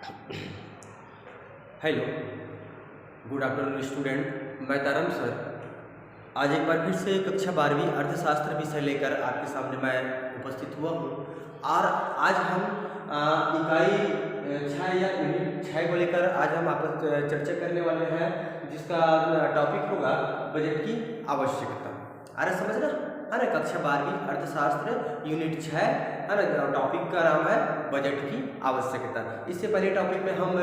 Hello, good afternoon student. मैं तारम sir आज एक बार फिर से कक्षा 12वीं अर्थशास्त्र विषय लेकर आपके सामने मैं उपस्थित हुआ हूँ। और आज हम इकाई 6 या यूनिट 6 को लेकर आज हम आपस चर्चा करने वाले हैं, जिसका टॉपिक होगा बजट की आवश्यकता। अरे समझना है ना, कक्षा 12वीं अर्थशास्त्र यूनिट 6 है ना, टॉपिक का नाम है बजट की आवश्यकता। इससे पहले टॉपिक में हम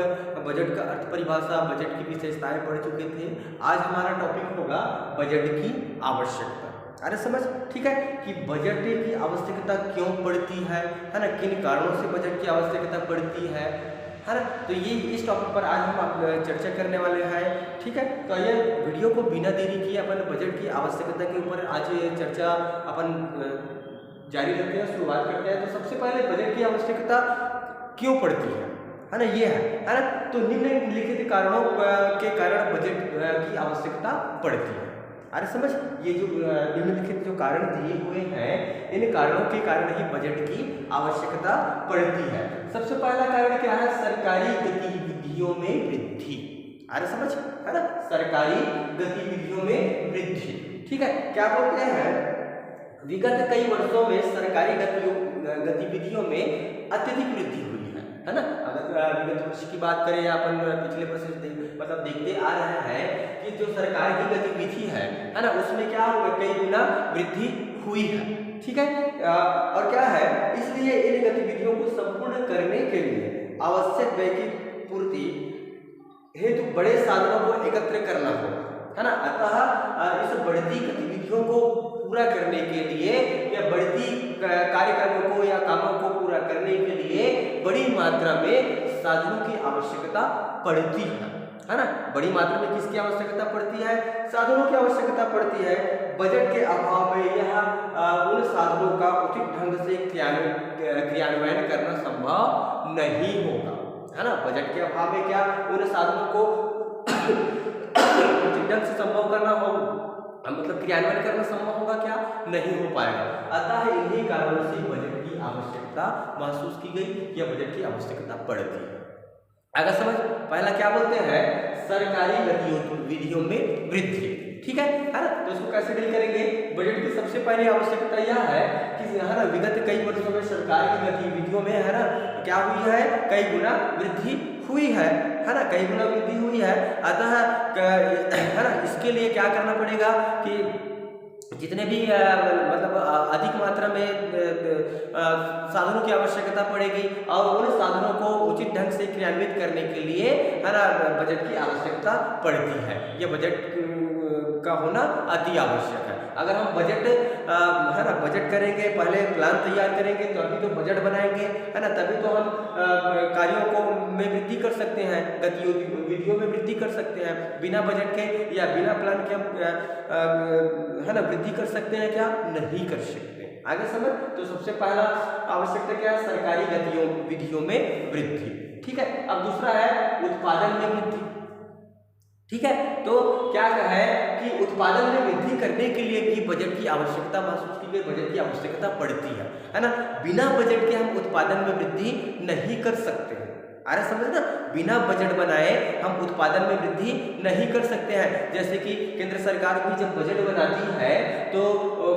बजट का अर्थ परिभाषा, बजट की विशेषताएं पढ़ चुके थे। आज हमारा टॉपिक होगा बजट की आवश्यकता। अरे समझ ठीक है कि बजट की आवश्यकता क्यों पड़ती है ना, किन कारणों से बजट की आवश्यकता पड़ती है ना। तो ये इस टॉपिक पर आज हम चर्चा करने वाले हैं। ठीक है, तो ये वीडियो को बिना देरी किए अपन बजट की आवश्यकता के ऊपर आज ये चर्चा अपन जारी रखते हैं, शुरुआत करते हैं। तो सबसे पहले बजट की आवश्यकता क्यों पड़ती है ना, ये है ना। तो निम्नलिखित कारणों के कारण बजट की आवश्यकता पड़ती है। अरे समझ, ये जो निम्नलिखित जो कारण दिए हुए हैं, इन कारणों के कारण ही बजट की आवश्यकता पड़ती है। सबसे पहला कारण क्या है? सरकारी गतिविधियों में वृद्धि। अरे समझ है ना, सरकारी गतिविधियों में वृद्धि। ठीक है, क्या बोलते हैं, विगत कई वर्षों में सरकारी गतिविधियों में अत्यधिक वृद्धि हुई है ना। अगर विगत वर्ष की बात करें, अपन पिछले वर्ष मतलब देखते आ रहे हैं कि जो सरकार की गतिविधि है ना, उसमें क्या कई गुना वृद्धि हुई है। ठीक है, और क्या है, इसलिए इन गतिविधियों को संपूर्ण करने के लिए आवश्यक व्यय की पूर्ति हेतु बड़े साधनों को एकत्र करना होगा है ना। अतः इस बढ़ती गतिविधियों को पूरा करने के लिए या बढ़ती कार्यक्रमों को या कामों को पूरा करने के लिए बड़ी मात्रा में साधनों की आवश्यकता पड़ती है ना। बड़ी मात्रा में किसकी आवश्यकता पड़ती है? साधनों की आवश्यकता पड़ती है। बजट के अभाव में यह उन साधनों का उचित ढंग से क्रियान्वयन करना संभव नहीं होगा है ना। बजट के अभाव में क्या उन साधनों को उचित ढंग से संभव करना हो, मतलब क्रियान्वयन करना संभव होगा क्या? नहीं हो पाएगा। अतः इन्हीं कारणों से बजट की आवश्यकता महसूस की गई या बजट की आवश्यकता पड़ती है। अगर समझ, पहला क्या बोलते हैं? सरकारी गतिविधियों में वृद्धि। ठीक है ना, तो इसको कैसे डील करेंगे? बजट की सबसे पहली आवश्यकता यह है कि है ना, विगत कई वर्षों में सरकार की गतिविधियों में है ना क्या हुई है? कई गुना वृद्धि हुई है ना, कई गुना वृद्धि हुई है। अतः है ना, इसके लिए क्या करना पड़ेगा कि जितने भी मतलब अधिक मात्रा में साधनों की आवश्यकता पड़ेगी और उन साधनों को उचित ढंग से क्रियान्वित करने के लिए है ना बजट की आवश्यकता पड़ती है। यह बजट का होना अति आवश्यक है। अगर हम बजट है ना बजट करेंगे, पहले प्लान तैयार करेंगे, तो अभी तो बजट बनाएंगे है ना, तभी तो हम कार्यों को में वृद्धि कर सकते हैं, गतिविधियों में वृद्धि कर सकते हैं। बिना बजट के या बिना प्लान के हम है ना वृद्धि कर सकते हैं क्या? नहीं कर सकते। आगे समझ, तो सबसे पहला आवश्यकता क्या है? सरकारी गतिविधियों में वृद्धि। ठीक है, अब दूसरा है उत्पादन में वृद्धि। ठीक है, तो क्या है कि उत्पादन में वृद्धि करने के लिए भी बजट की आवश्यकता महसूस की गई, बजट की आवश्यकता पड़ती है ना। बिना बजट के हम उत्पादन में वृद्धि नहीं कर सकते हैं। अरे समझना, बिना बजट बनाए हम उत्पादन में वृद्धि नहीं कर सकते हैं। जैसे कि केंद्र सरकार भी जब बजट बनाती है तो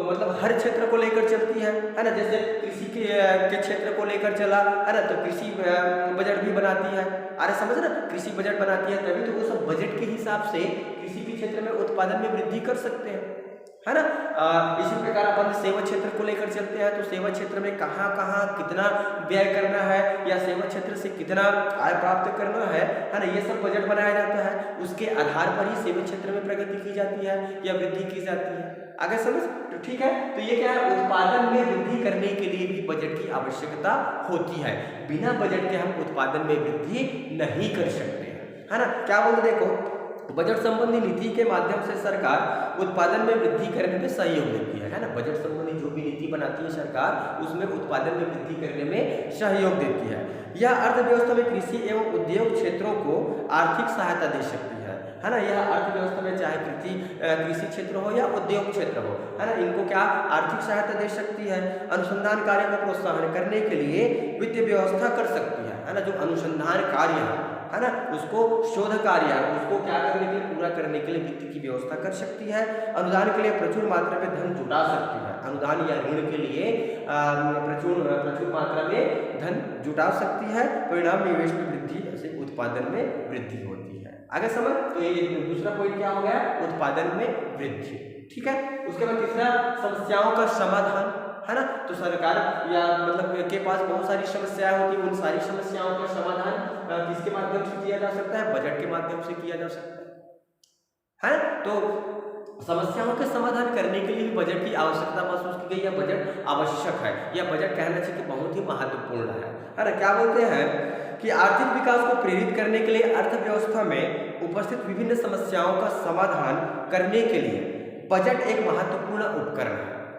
मतलब हर क्षेत्र को लेकर चलती है ना। जैसे कृषि के क्षेत्र को लेकर चला है ना, तो कृषि बजट भी बनाती है। अरे समझना, कृषि बजट बनाती है, तभी तो वो सब बजट के हिसाब से कृषि के क्षेत्र में उत्पादन में वृद्धि कर सकते हैं है ना। इसी प्रकार अपन सेवा क्षेत्र को लेकर चलते हैं, तो सेवा क्षेत्र में कहाँ कहाँ कितना व्यय करना है या सेवा क्षेत्र से कितना आय प्राप्त करना है ना, ये सब बजट बनाया जाता है। उसके आधार पर ही सेवा क्षेत्र में प्रगति की जाती है या वृद्धि की जाती है। आगे समझ, तो ठीक है, तो ये क्या है? उत्पादन में वृद्धि करने के लिए भी बजट की आवश्यकता होती है। बिना बजट के हम उत्पादन में वृद्धि नहीं कर सकते है ना। क्या बोलते, देखो, बजट संबंधी नीति के माध्यम से सरकार उत्पादन में वृद्धि करने में सहयोग देती है ना। बजट संबंधी जो भी नीति बनाती है सरकार, उसमें उत्पादन में वृद्धि करने में सहयोग देती है। यह अर्थव्यवस्था में कृषि एवं उद्योग क्षेत्रों को आर्थिक सहायता दे सकती है ना। यह अर्थव्यवस्था में चाहे कृषि क्षेत्र हो या उद्योग क्षेत्र हो है ना, इनको क्या आर्थिक सहायता दे सकती है। अनुसंधान कार्य को प्रोत्साहन करने के लिए वित्तीय व्यवस्था कर सकती है है ना, जो अनुसंधान कार्य है ना, उसको शोध कार्य है उसको क्या करने के लिए, पूरा करने के लिए वित्त की व्यवस्था कर सकती है। अनुदान के लिए प्रचुर मात्रा में धन जुटा सकती है, अनुदान या ऋण के लिए प्रचुर मात्रा में धन जुटा सकती है। परिणाम निवेश में वृद्धि, ऐसे उत्पादन में वृद्धि होती है। आगे समझ, तो ये दूसरा पॉइंट क्या हो गया, उत्पादन में वृद्धि। ठीक है, उसके बाद तीसरा समस्याओं का समाधान, है ना। तो सरकार या मतलब के पास बहुत सारी समस्याएं होती है, उन सारी समस्याओं का समाधान किसके माध्यम से किया जा सकता है, बजट के माध्यम से किया जा सकता है ना। तो समस्याओं के समाधान करने के लिए भी बजट की आवश्यकता महसूस की गई, या बजट आवश्यक है, या बजट कहना चाहिए कि बहुत ही महत्वपूर्ण है ना। क्या बोलते हैं कि आर्थिक विकास को प्रेरित करने के लिए अर्थव्यवस्था में उपस्थित विभिन्न समस्याओं का समाधान करने के लिए बजट एक महत्वपूर्ण उपकरण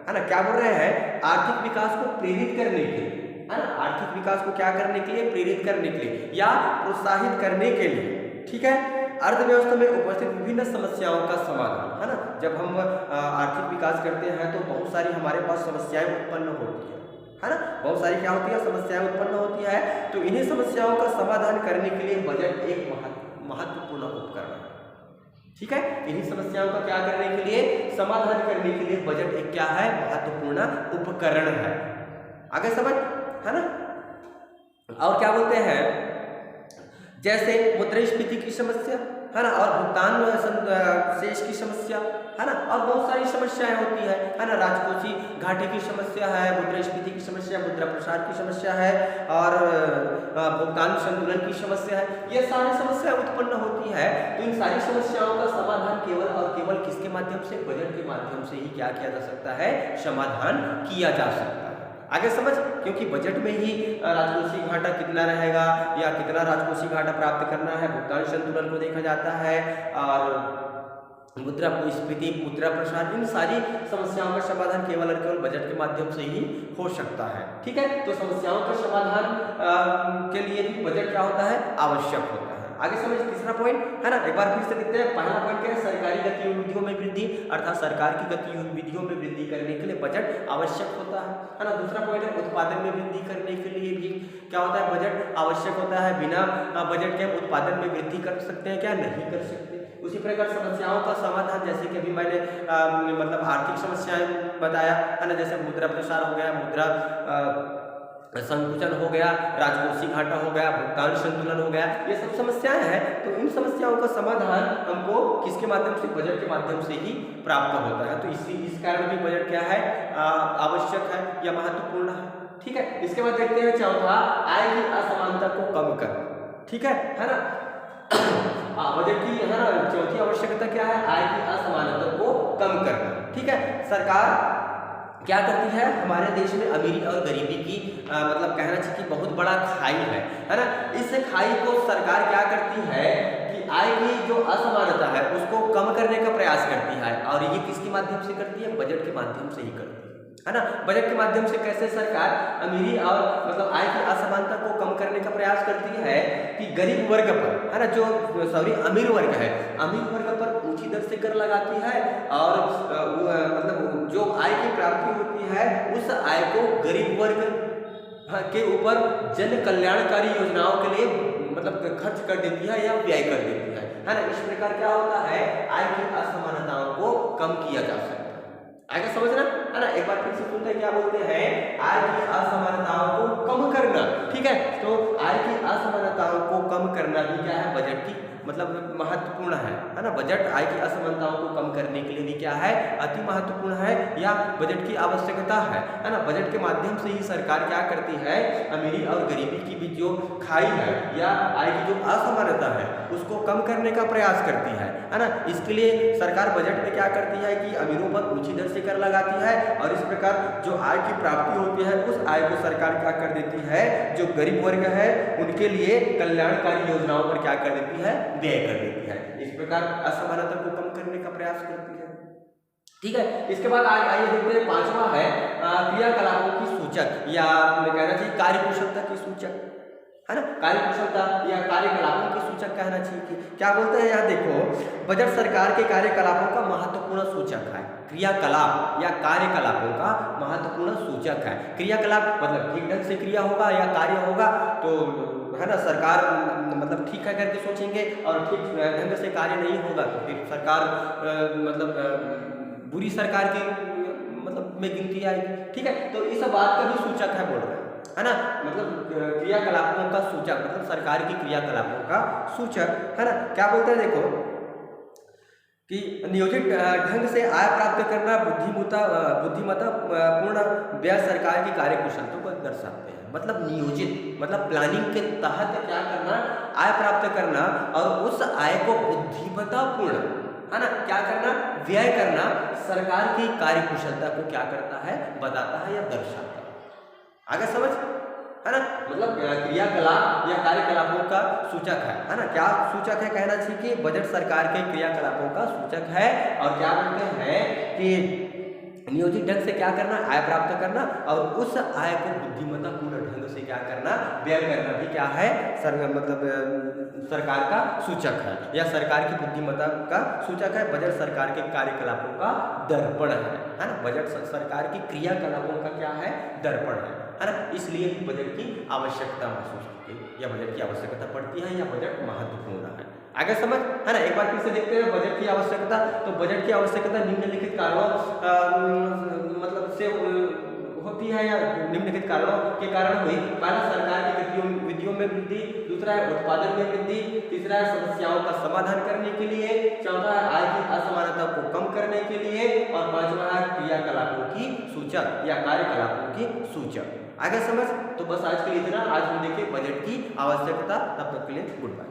है ना। क्या बोल रहे हैं, आर्थिक विकास को प्रेरित करने के लिए, है ना, आर्थिक विकास को क्या करने के लिए, प्रेरित करने के लिए या प्रोत्साहित करने के लिए, ठीक है, अर्थव्यवस्था में उपस्थित विभिन्न समस्याओं का समाधान, है ना। जब हम आर्थिक विकास करते हैं तो बहुत सारी हमारे पास समस्याएं उत्पन्न होती है ना, बहुत सारी क्या होती है, समस्याएं उत्पन्न होती है। तो इन्हीं समस्याओं का समाधान करने के लिए बजट एक महत्वपूर्ण उपकरण है। ठीक है, इन्हीं समस्याओं का क्या करने के लिए, समाधान करने के लिए बजट एक क्या है, महत्वपूर्ण उपकरण है। आगे समझ, है ना। और क्या बोलते हैं, जैसे मुद्रास्फीति की समस्या, है ना, और भुगतान शेष की समस्या, है ना, और बहुत सारी समस्याएं होती है ना। राजकोषीय घाटे की समस्या है, मुद्रास्फीति की समस्या, मुद्रा प्रसार की समस्या है, और भुगतान संतुलन की समस्या है। ये सारी समस्याएं उत्पन्न होती है। तो इन सारी समस्याओं का समाधान केवल और केवल किसके माध्यम से, बजट के माध्यम से ही क्या किया जा सकता है, समाधान किया जा सकता है। आगे समझ, क्योंकि बजट में ही राजकोषीय घाटा कितना रहेगा या कितना राजकोषीय घाटा प्राप्त करना है, भुगतान संतुलन को देखा जाता है, और मुद्रास्फीति, मुद्रा प्रसार, इन सारी समस्याओं का समाधान केवल और केवल बजट के माध्यम से ही हो सकता है। ठीक है, तो समस्याओं के समाधान के लिए भी बजट क्या होता है, आवश्यक होता है। आगे समझ, तीसरा पॉइंट, है ना, एक बार फिर से देखते हैं। पहला पॉइंट क्या है, सरकारी गतिविधियों में वृद्धि, अर्थात सरकार की गतिविधियों में वृद्धि करने के लिए बजट आवश्यक होता है ना। दूसरा पॉइंट है, उत्पादन में वृद्धि करने के लिए भी क्या होता है, बजट आवश्यक होता है। बिना बजट के उत्पादन में वृद्धि कर सकते हैं क्या, नहीं कर सकते। उसी प्रकार समस्याओं का समाधान, जैसे कि अभी मैंने मतलब आर्थिक समस्याएं बताया, है ना, जैसे मुद्रा प्रसार हो गया, मुद्रा संकुचन हो गया, राजकोषीय घाटा हो गया, भुगतान संतुलन हो गया, ये सब समस्याएं हैं। तो इन समस्याओं का समाधान हमको किसके माध्यम से, बजट के माध्यम से ही प्राप्त होता है। तो इस कारण भी बजट क्या है, आवश्यक है या महत्वपूर्ण है। ठीक है, इसके बाद देखते हैं चौथा, आय की असमानता को कम करना। ठीक है ना, बजट की, है ना, चौथी आवश्यकता क्या है, आय की असमानता को कम करना। ठीक है, सरकार क्या करती है, हमारे देश में अमीरी और गरीबी की मतलब कहना चाहिए कि बहुत बड़ा खाई है ना। इस खाई को सरकार क्या करती है कि आय की जो असमानता है उसको कम करने का प्रयास करती है, और ये किसके माध्यम से करती है, बजट के माध्यम से ही करती है ना। बजट के माध्यम से कैसे सरकार अमीरी और मतलब आय की असमानता को कम करने का प्रयास करती है कि गरीब वर्ग पर, है ना, जो अमीर वर्ग है, अमीर वर्ग पर ऊंची दर से कर लगाती है, और मतलब जो आय की प्राप्ति होती है उस आय को गरीब वर्ग के ऊपर जन कल्याणकारी योजनाओं के लिए मतलब खर्च कर देती है या व्यय कर देती है ना। इस प्रकार क्या होता है, आय की असमानताओं को कम किया जा सकता है। आगे समझना, है ना। एक बार फिर से सुनते हैं, क्या बोलते हैं, आय की असमानताओं को कम करना। ठीक है, तो आय की असमानताओं को कम करना भी क्या है, बजट की मतलब महत्वपूर्ण है ना। बजट आय की असमानताओं को कम करने के लिए भी क्या है, अति महत्वपूर्ण है या बजट की आवश्यकता है ना। बजट के माध्यम से ही सरकार क्या करती है, अमीरी और गरीबी की भी जो खाई है या आय की जो असमानता है उसको कम करने का प्रयास करती है ना। इसके लिए सरकार बजट में क्या करती है कि अमीरों पर ऊंची दर से कर लगाती है, और इस प्रकार जो आय की प्राप्ति होती है उस आय को सरकार क्या कर देती है, जो गरीब वर्ग है उनके लिए कल्याणकारी योजनाओं पर क्या कर देती है, व्यय कर देती है। इस प्रकार असमानता को कम करने का प्रयास करती है। ठीक है, इसके बाद आइए देखते हैं, पांचवा है क्रियाकलापों की सूचक, या कहना चाहिए कार्यकुशलता की सूचक, है ना। कार्यकुशलता या कार्यकलापों की सूचक कहना चाहिए कि क्या बोलते हैं, यहाँ देखो, बजट सरकार के कार्यकलापों का महत्वपूर्ण सूचक है। क्रियाकलाप या कार्यकलापों का महत्वपूर्ण सूचक है। क्रियाकलाप मतलब ठीक ढंग से क्रिया होगा या कार्य होगा, तो है ना सरकार मतलब ठीक है करके सोचेंगे और ठीक ढंग से कार्य नहीं होगा तो फिर सरकार बुरी सरकार की मतलब में गिनती आएगी। ठीक है, तो इस बात का भी सूचक है बोल रहे हैं, है ना, मतलब क्रियाकलापों का सूचक, मतलब सरकार की क्रियाकलापों का सूचक, है ना। क्या बोलते हैं देखो कि नियोजित ढंग से आय प्राप्त करना बुद्धिमत्ता पूर्ण व्यय सरकार की कार्यकुशलता को दर्शाते हैं। मतलब नियोजित मतलब प्लानिंग के तहत क्या करना, आय प्राप्त करना और उस आय को बुद्धिमत्ता पूर्ण, है ना, क्या करना, व्यय करना सरकार की कार्यकुशलता को क्या करता है, बताता है या दर्शाता है। आगे समझ, है ना, मतलब क्रियाकलाप या कार्यकलापों का सूचक है ना। क्या सूचक है, कहना चाहिए कि बजट सरकार के क्रियाकलापों का सूचक है। और क्या बोलते हैं कि नियोजित ढंग से क्या करना, आय प्राप्त करना और उस आय को बुद्धिमत्ता पूर्ण ढंग से क्या करना, व्यय करना भी क्या है, मतलब सरकार का सूचक है या सरकार की बुद्धिमत्ता का सूचक है। बजट सरकार के कार्यकलापों का दर्पण है ना। बजट सरकार की क्रियाकलापों का क्या है, दर्पण है ना। इसलिए बजट की आवश्यकता महसूस होती है या बजट की आवश्यकता पड़ती है या बजट महत्वपूर्ण है। आगे समझ, है ना। एक बार फिर से देखते हैं बजट की आवश्यकता। तो बजट की आवश्यकता निम्नलिखित कारणों मतलब से होती है या निम्नलिखित कारणों के कारण हुई। पहला, सरकार की गतिविधियों में वृद्धि, दूसरा है उत्पादन में वृद्धि, तीसरा है समस्याओं का समाधान करने के लिए, चौथा है आय की असमानता को कम करने के लिए और पांचवा है क्रियाकलापों की सूचक या कार्यकलापों की सूचक। आगे समझ। तो बस आज के लिए इतना। आज हम देखें बजट की आवश्यकता। तब तक के लिए गुड बाय।